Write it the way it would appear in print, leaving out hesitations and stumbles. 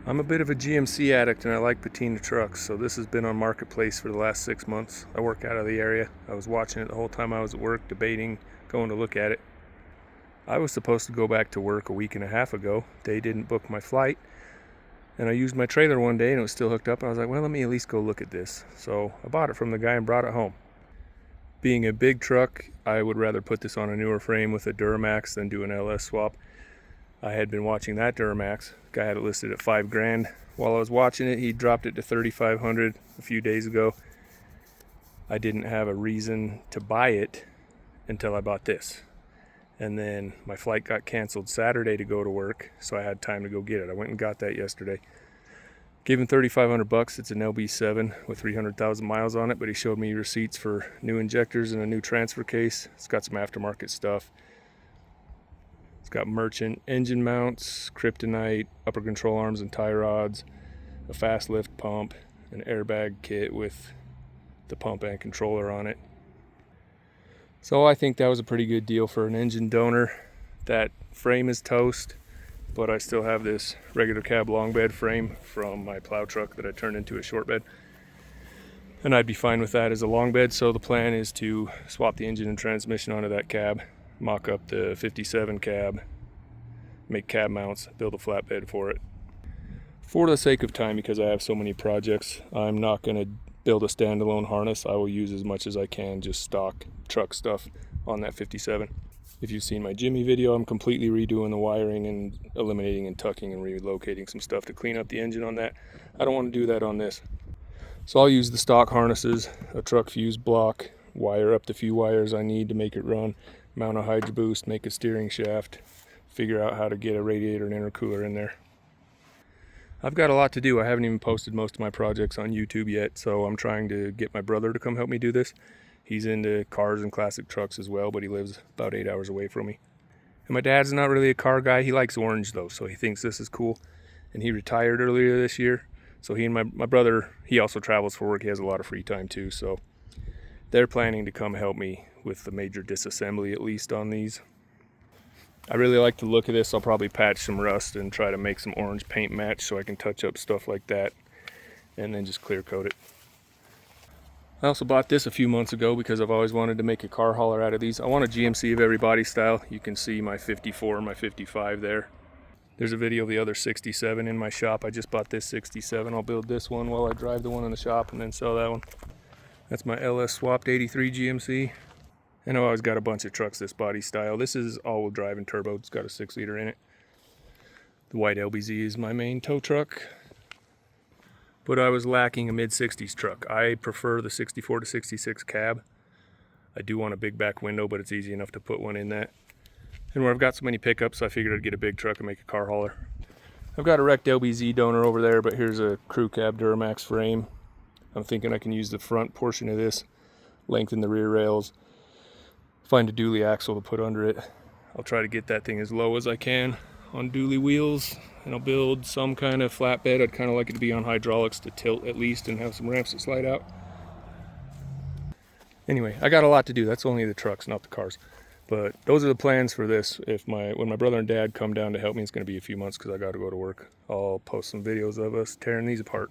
I'm a bit of a GMC addict and I like patina trucks, so this has been on Marketplace for the last 6 months. I work out of the area. I was watching it the whole time I was at work, debating going to look at it. I was supposed to go back to work a week and a half ago. They didn't book my flight, and I used my trailer one day and it was still hooked up. I was like, well, let me at least go look at this. So I bought it from the guy and brought it home. Being a big truck, I would rather put this on a newer frame with a Duramax than do an LS swap. I had been watching that Duramax. Guy had it listed at $5,000. While I was watching it, he dropped it to $3,500 a few days ago. I didn't have a reason to buy it until I bought this. And then my flight got canceled Saturday to go to work, so I had time to go get it. I went and got that yesterday. Gave him $3,500. It's an LB7 with 300,000 miles on it, but he showed me receipts for new injectors and a new transfer case. It's got some aftermarket stuff. It's got merchant engine mounts, kryptonite, upper control arms and tie rods, a fast lift pump, an airbag kit with the pump and controller on it. So I think that was a pretty good deal for an engine donor. That frame is toast, but I still have this regular cab long bed frame from my plow truck that I turned into a short bed. And I'd be fine with that as a long bed, so the plan is to swap the engine and transmission onto that cab, mock up the 57 cab, make cab mounts, build a flatbed for it. For the sake of time, because I have so many projects, I'm not going to build a standalone harness. I will use as much as I can just stock truck stuff on that 57. If you've seen my Jimmy video, I'm completely redoing the wiring and eliminating and tucking and relocating some stuff to clean up the engine on that. I don't want to do that on this. So I'll use the stock harnesses, a truck fuse block, wire up the few wires I need to make it run, mount a hydro boost, make a steering shaft, figure out how to get a radiator and intercooler in there. I've got a lot to do. I haven't even posted most of my projects on YouTube yet, so I'm trying to get my brother to come help me do this. He's into cars and classic trucks as well, but he lives about 8 hours away from me. And my dad's not really a car guy. He likes orange though, so he thinks this is cool. And he retired earlier this year, so he and my brother, he also travels for work. He has a lot of free time too, so they're planning to come help me with the major disassembly, at least on these. I really like the look of this. I'll probably patch some rust and try to make some orange paint match so I can touch up stuff like that and then just clear coat it. I also bought this a few months ago because I've always wanted to make a car hauler out of these. I want a GMC of every body style. You can see my 54 and my 55 there. There's a video of the other 67 in my shop. I just bought this 67. I'll build this one while I drive the one in the shop and then sell that one. That's my LS swapped 83 GMC. And I've always got a bunch of trucks this body style. This is all-wheel drive and turbo. It's got a 6-liter in it. The white LBZ is my main tow truck. But I was lacking a mid-60s truck. I prefer the 64 to 66 cab. I do want a big back window, but it's easy enough to put one in that. And where I've got so many pickups, I figured I'd get a big truck and make a car hauler. I've got a wrecked LBZ donor over there, but here's a crew cab Duramax frame. I'm thinking I can use the front portion of this, lengthen the rear rails, find a dually axle to put under it. I'll try to get that thing as low as I can on dually wheels, and I'll build some kind of flatbed. I'd kind of like it to be on hydraulics to tilt at least and have some ramps to slide out. Anyway, I got a lot to do. That's only the trucks, not the cars. But those are the plans for this. When my brother and dad come down to help me, it's going to be a few months because I got to go to work. I'll post some videos of us tearing these apart.